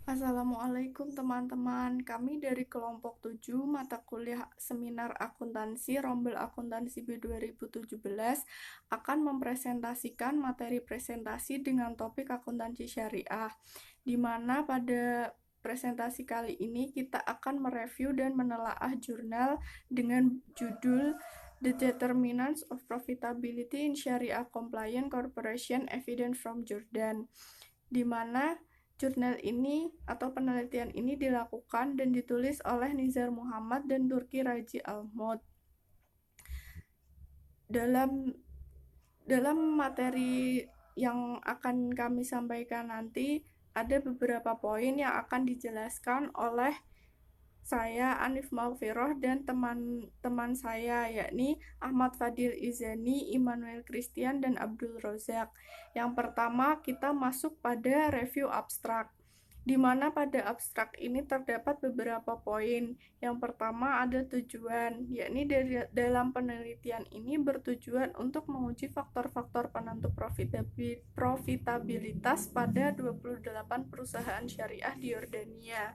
Assalamualaikum teman-teman, kami dari kelompok 7 mata kuliah seminar akuntansi Rombel Akuntansi B 2017 akan mempresentasikan materi presentasi dengan topik akuntansi syariah, di mana pada presentasi kali ini kita akan mereview dan menelaah jurnal dengan judul The Determinants of Profitability in Sharia Compliant Corporation Evidence from Jordan, di mana jurnal ini atau penelitian ini dilakukan dan ditulis oleh Nizar Muhammad dan Turki Raji Almod. Dalam materi yang akan kami sampaikan nanti, ada beberapa poin yang akan dijelaskan oleh saya, Anif Maghfirah, dan teman-teman saya, yakni Ahmad Fadil Izani, Immanuel Christian, dan Abdul Rozak. Yang pertama, kita masuk pada review abstrak, di mana pada abstrak ini terdapat beberapa poin. Yang pertama ada tujuan, yakni dalam penelitian ini bertujuan untuk menguji faktor-faktor penentu profitabilitas pada 28 perusahaan syariah di Yordania.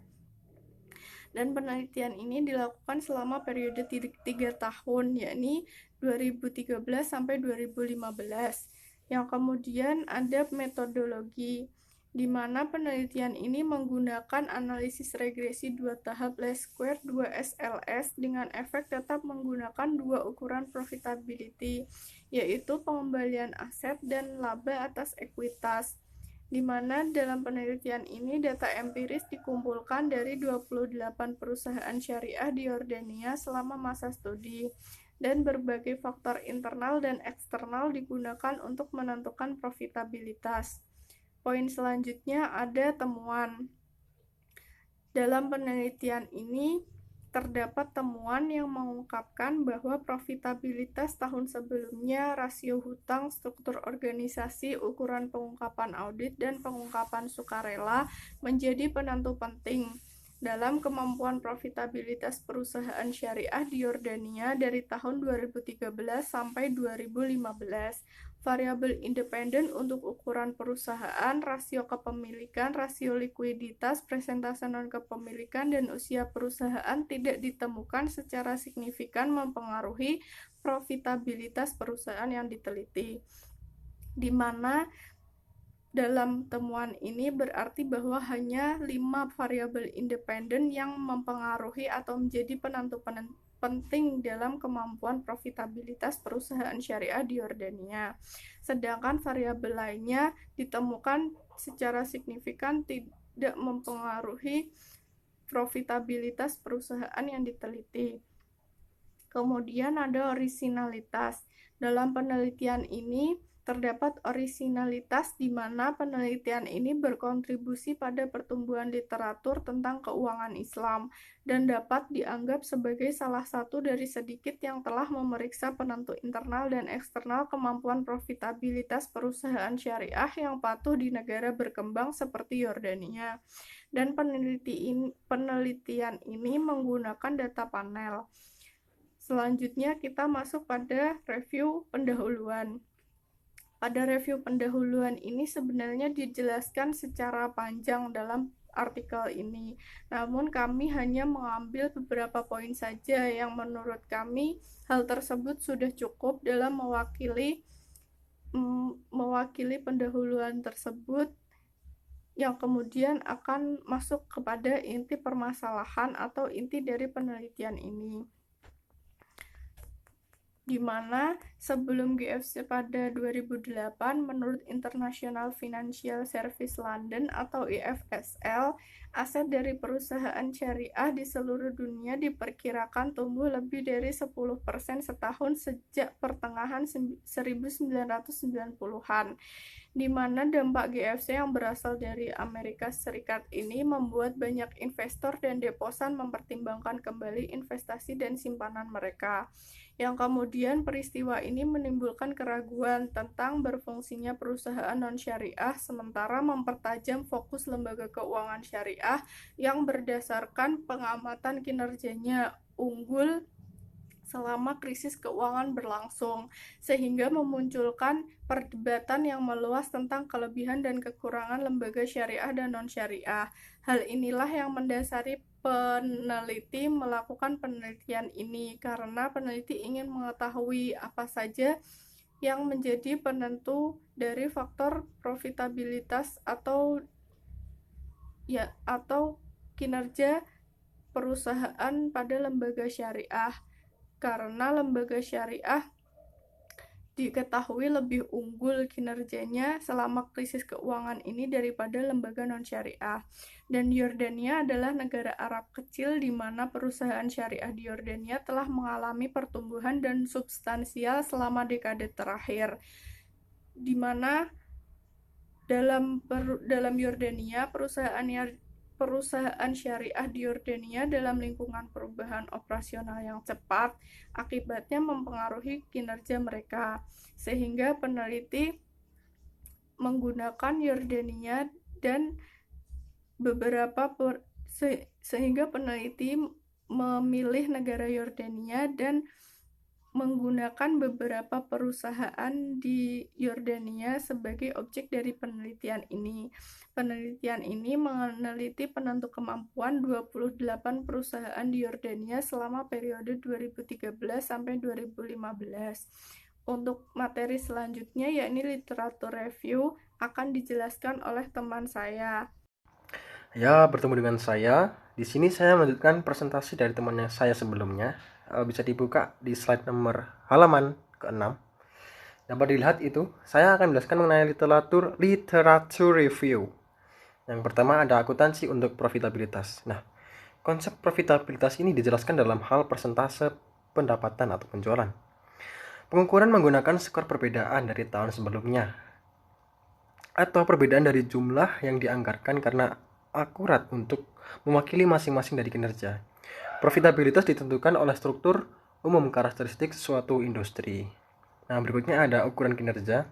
Dan penelitian ini dilakukan selama periode 3 tahun, yakni 2013 sampai 2015. Yang kemudian ada metodologi, di mana penelitian ini menggunakan analisis regresi 2 tahap least square 2 SLS dengan efek tetap menggunakan dua ukuran profitability, yaitu pengembalian aset dan laba atas ekuitas, di mana dalam penelitian ini data empiris dikumpulkan dari 28 perusahaan syariah di Yordania selama masa studi, dan berbagai faktor internal dan eksternal digunakan untuk menentukan profitabilitas. Poin selanjutnya ada temuan. Dalam penelitian ini terdapat temuan yang mengungkapkan bahwa profitabilitas tahun sebelumnya, rasio hutang, struktur organisasi, ukuran pengungkapan audit, dan pengungkapan sukarela menjadi penentu penting dalam kemampuan profitabilitas perusahaan syariah di Yordania dari tahun 2013 sampai 2015. Variabel independen untuk ukuran perusahaan, rasio kepemilikan, rasio likuiditas, presentase non-kepemilikan, dan usia perusahaan tidak ditemukan secara signifikan mempengaruhi profitabilitas perusahaan yang diteliti, di mana dalam temuan ini berarti bahwa hanya 5 variabel independen yang mempengaruhi atau menjadi penentu penting dalam kemampuan profitabilitas perusahaan syariah di Yordania. Sedangkan variabel lainnya ditemukan secara signifikan tidak mempengaruhi profitabilitas perusahaan yang diteliti. Kemudian ada orisinalitas. Dalam penelitian ini terdapat orisinalitas di mana penelitian ini berkontribusi pada pertumbuhan literatur tentang keuangan Islam dan dapat dianggap sebagai salah satu dari sedikit yang telah memeriksa penentu internal dan eksternal kemampuan profitabilitas perusahaan syariah yang patuh di negara berkembang seperti Yordania. Dan penelitian ini menggunakan data panel. Selanjutnya kita masuk pada review pendahuluan. Pada review pendahuluan ini sebenarnya dijelaskan secara panjang dalam artikel ini. Namun kami hanya mengambil beberapa poin saja yang menurut kami hal tersebut sudah cukup dalam mewakili pendahuluan tersebut, yang kemudian akan masuk kepada inti permasalahan atau inti dari penelitian ini, di mana sebelum GFC pada 2008, menurut International Financial Service London atau IFSL, aset dari perusahaan syariah di seluruh dunia diperkirakan tumbuh lebih dari 10% setahun sejak pertengahan 1990-an, di mana dampak GFC yang berasal dari Amerika Serikat ini membuat banyak investor dan deposan mempertimbangkan kembali investasi dan simpanan mereka. Yang kemudian peristiwa ini menimbulkan keraguan tentang berfungsinya perusahaan non-syariah, sementara mempertajam fokus lembaga keuangan syariah yang berdasarkan pengamatan kinerjanya unggul selama krisis keuangan berlangsung, sehingga memunculkan perdebatan yang meluas tentang kelebihan dan kekurangan lembaga syariah dan non-syariah. Hal inilah yang mendasari peneliti melakukan penelitian ini, karena peneliti ingin mengetahui apa saja yang menjadi penentu dari faktor profitabilitas atau kinerja perusahaan pada lembaga syariah, karena lembaga syariah diketahui lebih unggul kinerjanya selama krisis keuangan ini daripada lembaga non-syariah. Dan Yordania adalah negara Arab kecil di mana perusahaan syariah di Yordania telah mengalami pertumbuhan dan substansial selama dekade terakhir, di mana dalam Yordania perusahaan syariah di Yordania dalam lingkungan perubahan operasional yang cepat akibatnya mempengaruhi kinerja mereka, sehingga peneliti menggunakan Yordania dan sehingga peneliti memilih negara Yordania dan menggunakan beberapa perusahaan di Yordania sebagai objek dari penelitian ini. Penelitian ini meneliti penentu kemampuan 28 perusahaan di Yordania selama periode 2013 sampai 2015. Untuk materi selanjutnya, yakni literatur review, akan dijelaskan oleh teman saya. Ya, bertemu dengan saya. Di sini saya melanjutkan presentasi dari temannya saya sebelumnya. Bisa dibuka di slide nomor halaman ke-6. Dapat dilihat itu, saya akan menjelaskan mengenai literatur review. Yang pertama ada akuntansi untuk profitabilitas. Nah, konsep profitabilitas ini dijelaskan dalam hal persentase pendapatan atau penjualan. Pengukuran menggunakan skor perbedaan dari tahun sebelumnya atau perbedaan dari jumlah yang dianggarkan karena akurat untuk mewakili masing-masing dari kinerja. Profitabilitas ditentukan oleh struktur umum karakteristik suatu industri. Nah, berikutnya ada ukuran kinerja.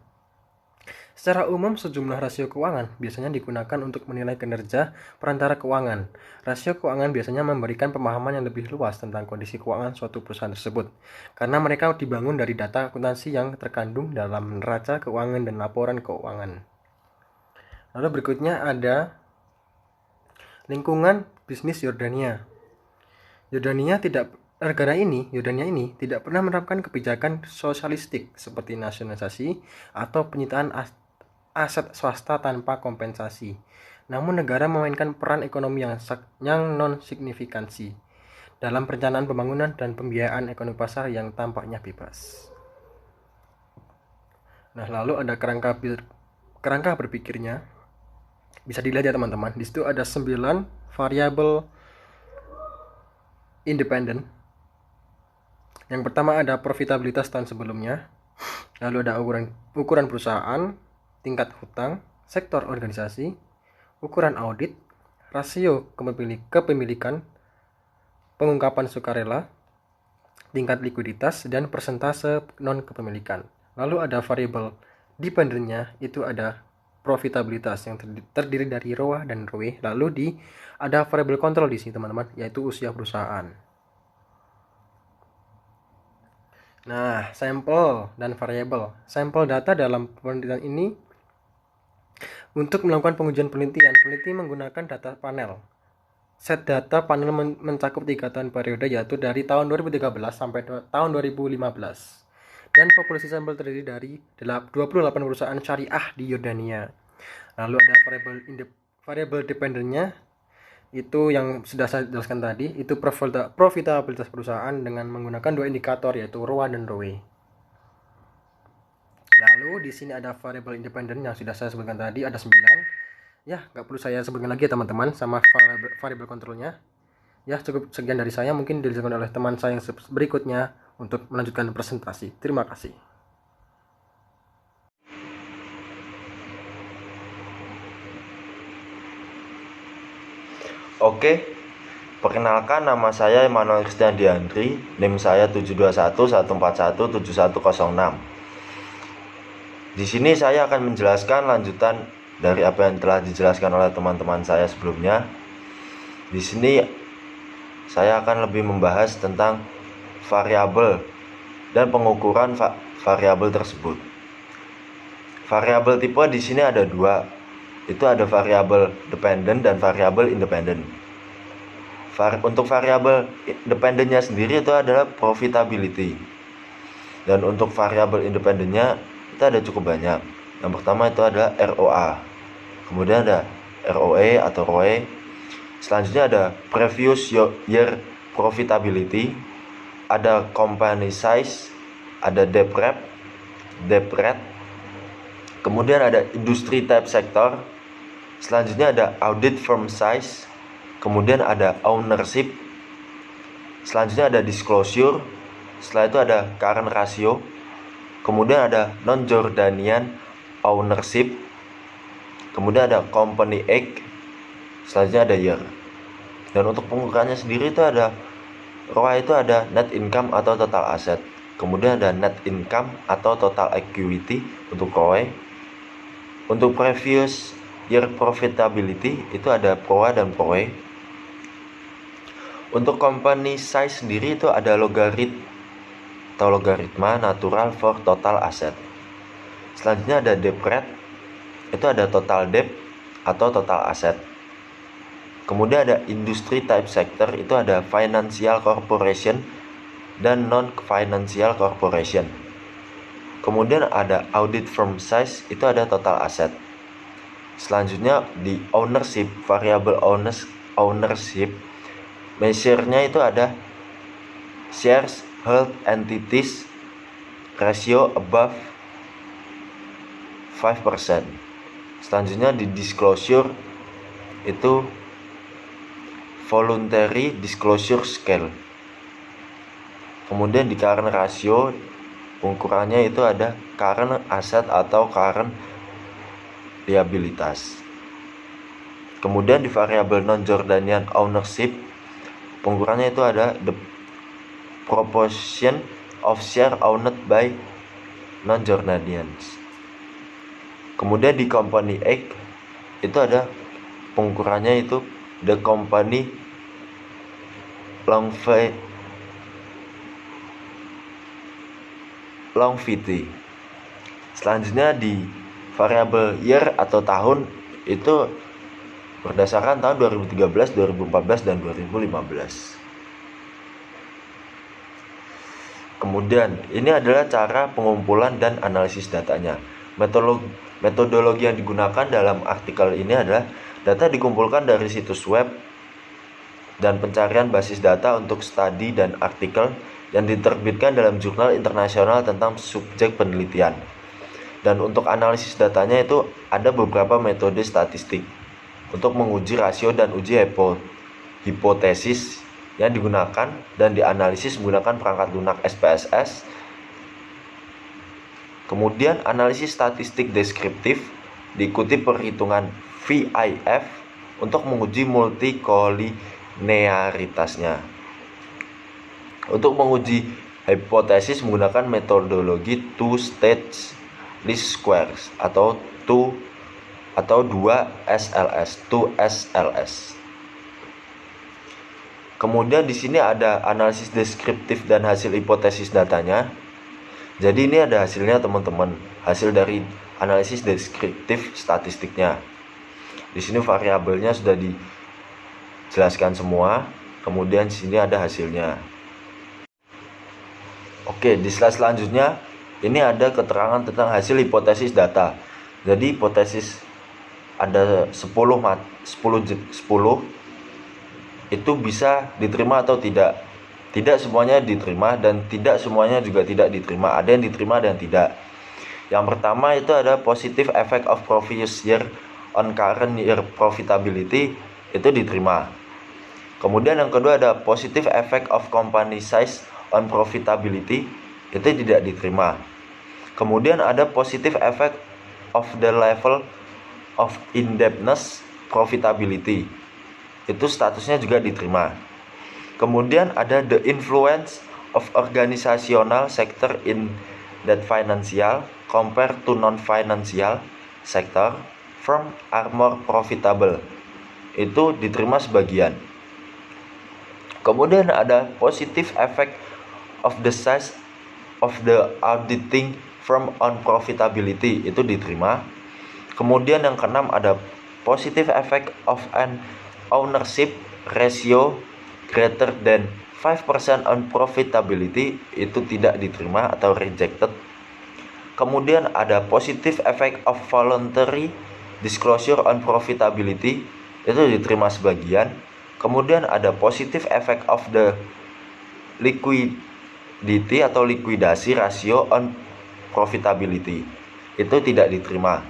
Secara umum, sejumlah rasio keuangan biasanya digunakan untuk menilai kinerja perantara keuangan. Rasio keuangan biasanya memberikan pemahaman yang lebih luas tentang kondisi keuangan suatu perusahaan tersebut, karena mereka dibangun dari data akuntansi yang terkandung dalam neraca keuangan dan laporan keuangan. Lalu berikutnya ada lingkungan bisnis Yordania. Negara ini tidak pernah menerapkan kebijakan sosialistik seperti nasionalisasi atau penyitaan aset swasta tanpa kompensasi. Namun negara memainkan peran ekonomi yang non-signifikansi dalam perencanaan pembangunan dan pembiayaan ekonomi pasar yang tampaknya bebas. Nah, lalu ada kerangka berpikirnya. Bisa dilihat ya teman-teman. Di situ ada 9 variabel independen. Yang pertama ada profitabilitas tahun sebelumnya. Lalu ada ukuran perusahaan, tingkat hutang, sektor organisasi, ukuran audit, rasio kepemilikan, pengungkapan sukarela, tingkat likuiditas, dan persentase non-kepemilikan. Lalu ada variabel dependennya, itu ada profitabilitas yang terdiri dari ROA dan ROE. Lalu ada variabel kontrol di sini teman-teman, yaitu usia perusahaan. Nah, sampel dan variabel. Sampel data dalam penelitian ini untuk melakukan pengujian penelitian, peneliti menggunakan data panel. Set data panel mencakup 3 tahun periode, yaitu dari tahun 2013 sampai tahun 2015. Dan populasi sampel terdiri dari 28 perusahaan syariah di Yordania. Lalu ada variabel dependennya, itu yang sudah saya jelaskan tadi, itu profitabilitas perusahaan dengan menggunakan 2 indikator, yaitu ROA dan ROE. Lalu di sini ada variabel independen yang sudah saya sebutkan tadi, ada 9. Ya, nggak perlu saya sebutkan lagi ya teman-teman, sama variabel kontrolnya. Ya, cukup sekian dari saya, mungkin dijelaskan oleh teman saya yang berikutnya untuk melanjutkan presentasi. Terima kasih. Oke, perkenalkan nama saya Emmanuel Christian Diandri, NIM saya 72114171006. Di sini saya akan menjelaskan lanjutan dari apa yang telah dijelaskan oleh teman-teman saya sebelumnya. Di sini saya akan lebih membahas tentang variabel dan pengukuran variabel tersebut. Variabel tipe di sini ada dua, itu ada variabel dependent dan variabel independent. Untuk variabel independennya sendiri itu adalah profitability, dan untuk variabel independennya itu ada cukup banyak. Yang pertama itu adalah ROA, kemudian ada ROE atau ROE, selanjutnya ada previous year profitability, ada company size, ada debt rate, kemudian ada industry type sector, selanjutnya ada audit firm size, kemudian ada ownership, selanjutnya ada disclosure, setelah itu ada current ratio, kemudian ada non-Jordanian ownership, kemudian ada company act, selanjutnya ada year. Dan untuk pengukurannya sendiri itu ada ROA, itu ada net income atau total asset, kemudian ada net income atau total equity untuk ROE. Untuk previous year profitability itu ada PROA dan PROE. Untuk company size sendiri itu ada logaritma natural for total asset. Selanjutnya ada debt rate, itu ada total debt atau total asset. Kemudian ada industry type sector, itu ada financial corporation dan non-financial corporation. Kemudian ada audit firm size, itu ada total asset. Selanjutnya di ownership, variable ownership, measure-nya itu ada shares held entities ratio above 5%. Selanjutnya di disclosure itu voluntary disclosure scale. Kemudian di current ratio, ukurannya itu ada current asset atau current liabilitas. Kemudian di variable non-Jordanian ownership, pengukurannya itu ada the proportion of share owned by non-Jordanians. Kemudian di company act itu ada pengukurannya itu the company longevity. Selanjutnya di variable year atau tahun itu berdasarkan tahun 2013, 2014 dan 2015. Kemudian ini adalah cara pengumpulan dan analisis datanya. Metodologi yang digunakan dalam artikel ini adalah data dikumpulkan dari situs web dan pencarian basis data untuk studi dan artikel yang diterbitkan dalam jurnal internasional tentang subjek penelitian. Dan untuk analisis datanya itu ada beberapa metode statistik untuk menguji rasio dan uji hipotesis yang digunakan dan dianalisis menggunakan perangkat lunak SPSS. Kemudian analisis statistik deskriptif diikuti perhitungan VIF untuk menguji multikolinearitasnya. Untuk menguji hipotesis menggunakan metodologi two-stage least squares atau 2SLS. Kemudian di sini ada analisis deskriptif dan hasil hipotesis datanya. Jadi ini ada hasilnya teman-teman, hasil dari analisis deskriptif statistiknya. Di sini variabelnya sudah dijelaskan semua. Kemudian di sini ada hasilnya. Oke, di slide selanjutnya ini ada keterangan tentang hasil hipotesis data. Jadi hipotesis ada 10 itu bisa diterima atau tidak. Tidak semuanya diterima dan tidak semuanya juga tidak diterima. Ada yang diterima dan tidak. Yang pertama itu ada positive effect of previous year on current year profitability, itu diterima. Kemudian yang kedua ada positive effect of company size on profitability, itu tidak diterima. Kemudian ada positive effect of the level of indebtedness profitability, itu statusnya juga diterima. Kemudian ada the influence of organizational sector in that financial compared to non-financial sector firm are more profitable, itu diterima sebagian. Kemudian ada positive effect of the size of the auditing firm on profitability, itu diterima. Kemudian yang keenam ada positive effect of an ownership ratio greater than 5% on profitability, itu tidak diterima atau rejected. Kemudian ada positive effect of voluntary disclosure on profitability, itu diterima sebagian. Kemudian ada positive effect of the liquidity atau likuidasi rasio on profitability, itu tidak diterima.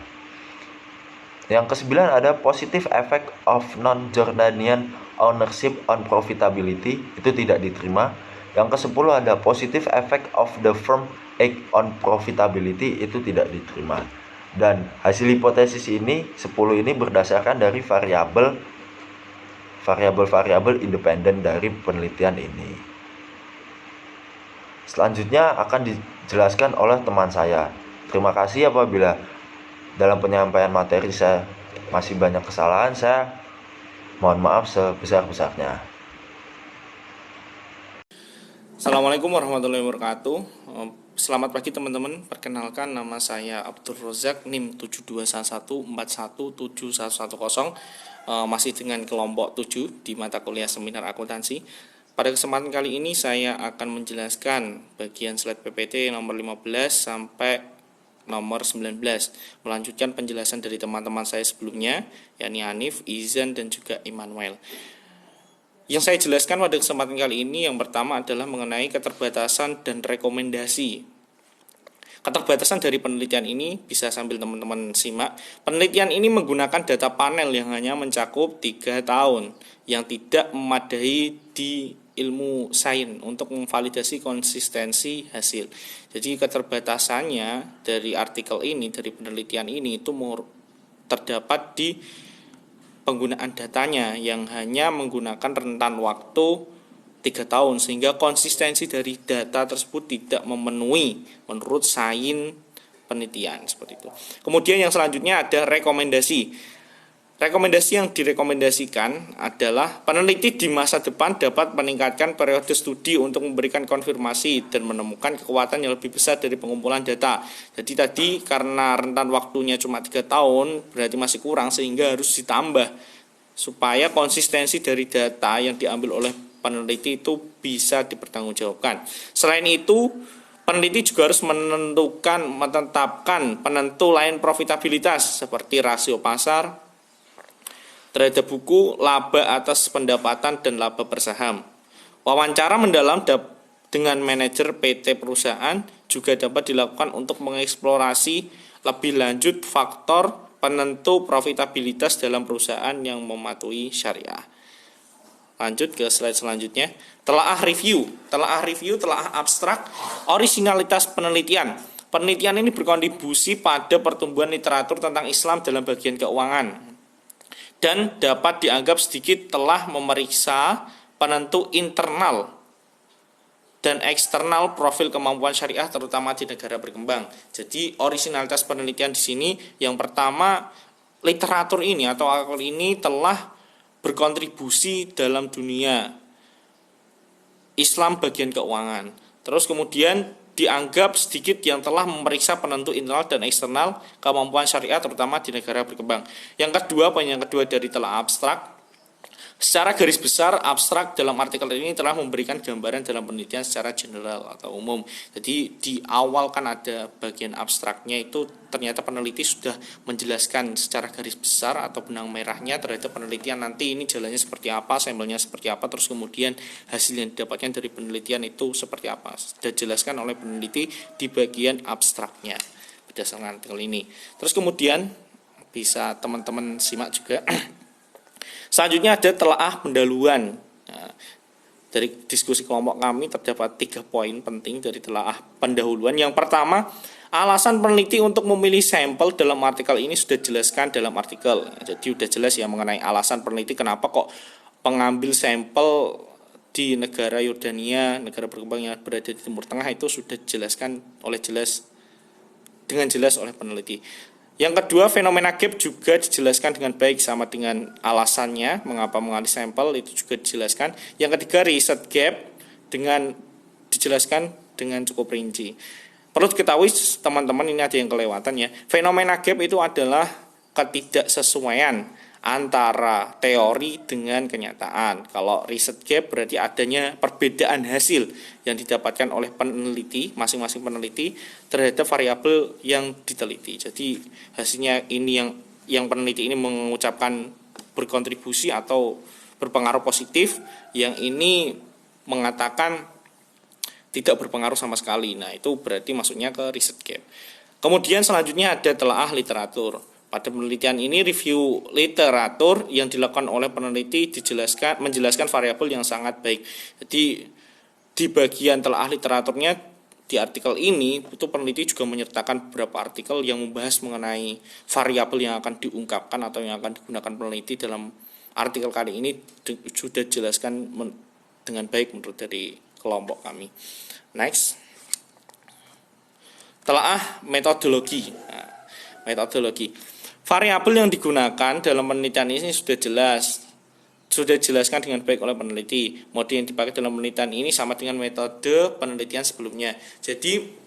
Yang kesembilan ada positive effect of non-Jordanian ownership on profitability, itu tidak diterima. Yang kesepuluh ada positive effect of the firm act on profitability, itu tidak diterima. Dan hasil hipotesis ini 10 ini berdasarkan dari variabel independen dari penelitian ini. Selanjutnya akan dijelaskan oleh teman saya. Terima kasih apabila dalam penyampaian materi saya masih banyak kesalahan, saya mohon maaf sebesar-besarnya. Assalamualaikum warahmatullahi wabarakatuh. Selamat pagi teman-teman. Perkenalkan, nama saya Abdul Rozak, NIM 7211411710. Masih dengan kelompok 7 di mata kuliah seminar akuntansi. Pada kesempatan kali ini saya akan menjelaskan bagian slide PPT nomor 15 sampai nomor 19, melanjutkan penjelasan dari teman-teman saya sebelumnya, yakni Hanif, Izan, dan juga Immanuel. Yang saya jelaskan pada kesempatan kali ini yang pertama adalah mengenai keterbatasan dan rekomendasi. Keterbatasan dari penelitian ini bisa sambil teman-teman simak. Penelitian ini menggunakan data panel yang hanya mencakup 3 tahun, yang tidak memadai di ilmu sains untuk memvalidasi konsistensi hasil. Jadi keterbatasannya dari artikel ini, dari penelitian ini itu terdapat di penggunaan datanya yang hanya menggunakan rentan waktu 3 tahun, sehingga konsistensi dari data tersebut tidak memenuhi menurut sains penelitian seperti itu. Kemudian yang selanjutnya ada rekomendasi. Rekomendasi yang direkomendasikan adalah peneliti di masa depan dapat meningkatkan periode studi untuk memberikan konfirmasi dan menemukan kekuatan yang lebih besar dari pengumpulan data. Jadi tadi karena rentan waktunya cuma 3 tahun berarti masih kurang, sehingga harus ditambah supaya konsistensi dari data yang diambil oleh peneliti itu bisa dipertanggungjawabkan. Selain itu, peneliti juga harus menetapkan penentu lain profitabilitas seperti rasio pasar terhadap buku, laba atas pendapatan, dan laba bersaham. Wawancara mendalam dengan manajer PT perusahaan juga dapat dilakukan untuk mengeksplorasi lebih lanjut faktor penentu profitabilitas dalam perusahaan yang mematuhi syariah. Lanjut ke slide selanjutnya. Telaah review, telaah abstrak, originalitas penelitian. Penelitian ini berkontribusi pada pertumbuhan literatur tentang Islam dalam bagian keuangan, dan dapat dianggap sedikit telah memeriksa penentu internal dan eksternal profil kemampuan syariah terutama di negara berkembang. Jadi originalitas penelitian di sini yang pertama, literatur ini atau artikel ini telah berkontribusi dalam dunia Islam bagian keuangan. Terus kemudian dianggap sedikit yang telah memeriksa penentu internal dan eksternal kemampuan syariah terutama di negara berkembang. Yang kedua, poin yang kedua dari telah abstrak. Secara garis besar, abstrak dalam artikel ini telah memberikan gambaran dalam penelitian secara general atau umum. Jadi di awal kan ada bagian abstraknya, itu ternyata peneliti sudah menjelaskan secara garis besar atau benang merahnya terhadap penelitian, nanti ini jalannya seperti apa, sampelnya seperti apa, terus kemudian hasil yang didapatkan dari penelitian itu seperti apa. Sudah dijelaskan oleh peneliti di bagian abstraknya berdasarkan artikel ini. Terus kemudian bisa teman-teman simak juga. Selanjutnya ada telaah pendahuluan. Nah, dari diskusi kelompok kami terdapat 3 poin penting dari telaah pendahuluan. Yang pertama, alasan peneliti untuk memilih sampel dalam artikel ini sudah dijelaskan dalam artikel. Jadi sudah jelas ya mengenai alasan peneliti kenapa kok pengambil sampel di negara Yordania, negara berkembang yang berada di Timur Tengah, itu sudah dijelaskan dengan jelas oleh peneliti. Yang kedua, fenomena gap juga dijelaskan dengan baik sama dengan alasannya mengapa mengambil sampel, itu juga dijelaskan. Yang ketiga, riset gap dengan dijelaskan dengan cukup rinci. Perlu diketahui teman-teman, ini ada yang kelewatan ya. Fenomena gap itu adalah ketidaksesuaian antara teori dengan kenyataan. Kalau riset gap berarti adanya perbedaan hasil yang didapatkan oleh peneliti, masing-masing peneliti terhadap variabel yang diteliti. Jadi hasilnya ini yang peneliti ini mengucapkan berkontribusi atau berpengaruh positif, yang ini mengatakan tidak berpengaruh sama sekali. Nah, itu berarti masuknya ke riset gap. Kemudian selanjutnya ada telaah literatur. Pada penelitian ini review literatur yang dilakukan oleh peneliti menjelaskan variabel yang sangat baik. Jadi di bagian telaah literaturnya di artikel ini itu peneliti juga menyertakan beberapa artikel yang membahas mengenai variabel yang akan diungkapkan atau yang akan digunakan peneliti dalam artikel kali ini sudah dijelaskan dengan baik menurut dari kelompok kami. Next, telaah metodologi. Nah, metodologi. Variabel yang digunakan dalam penelitian ini sudah dijelaskan dengan baik oleh peneliti. Mode yang dipakai dalam penelitian ini sama dengan metode penelitian sebelumnya. Jadi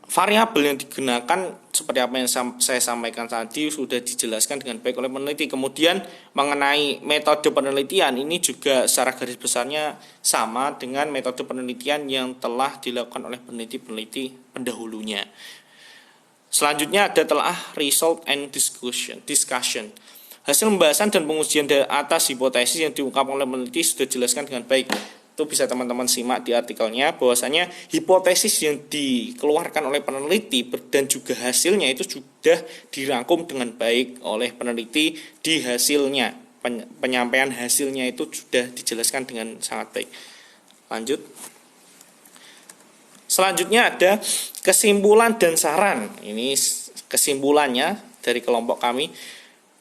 variabel yang digunakan seperti apa yang saya sampaikan tadi sudah dijelaskan dengan baik oleh peneliti. Kemudian mengenai metode penelitian ini juga secara garis besarnya sama dengan metode penelitian yang telah dilakukan oleh peneliti-peneliti pendahulunya. Selanjutnya ada telaah result and discussion. Hasil pembahasan dan pengujian atas hipotesis yang diungkapkan oleh peneliti sudah dijelaskan dengan baik. Itu bisa teman-teman simak di artikelnya, bahwasanya hipotesis yang dikeluarkan oleh peneliti dan juga hasilnya itu sudah dirangkum dengan baik oleh peneliti di hasilnya. Penyampaian hasilnya itu sudah dijelaskan dengan sangat baik. Lanjut. Selanjutnya ada kesimpulan dan saran. Ini kesimpulannya dari kelompok kami.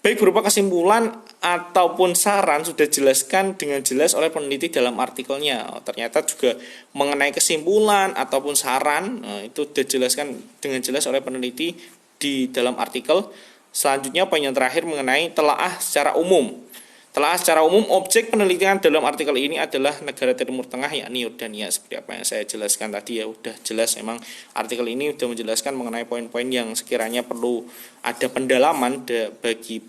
Baik berupa kesimpulan ataupun saran sudah dijelaskan dengan jelas oleh peneliti dalam artikelnya. Ternyata juga mengenai kesimpulan ataupun saran itu sudah dijelaskan dengan jelas oleh peneliti di dalam artikel. Selanjutnya poin yang terakhir mengenai telaah secara umum. Telaah secara umum, objek penelitian dalam artikel ini adalah negara Timur Tengah, yakni Yordania. Seperti apa yang saya jelaskan tadi ya, udah jelas memang artikel ini sudah menjelaskan mengenai poin-poin yang sekiranya perlu ada pendalaman bagi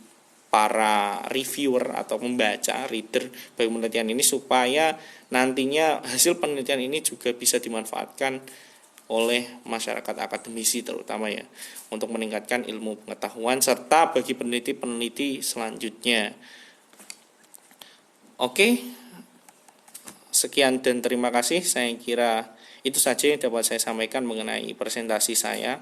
para reviewer atau membaca, reader bagi penelitian ini, supaya nantinya hasil penelitian ini juga bisa dimanfaatkan oleh masyarakat akademisi terutama ya, untuk meningkatkan ilmu pengetahuan serta bagi peneliti-peneliti selanjutnya. Oke, sekian dan terima kasih. Saya kira itu saja yang dapat saya sampaikan mengenai presentasi saya.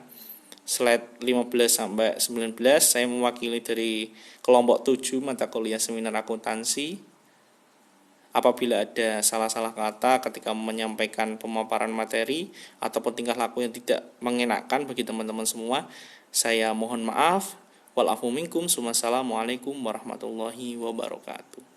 Slide 15 sampai 19 saya mewakili dari kelompok 7 mata kuliah seminar akuntansi. Apabila ada salah-salah kata ketika menyampaikan pemaparan materi ataupun tingkah laku yang tidak mengenakan bagi teman-teman semua, saya mohon maaf. Wal afu minkum. Wassalamualaikum warahmatullahi wabarakatuh.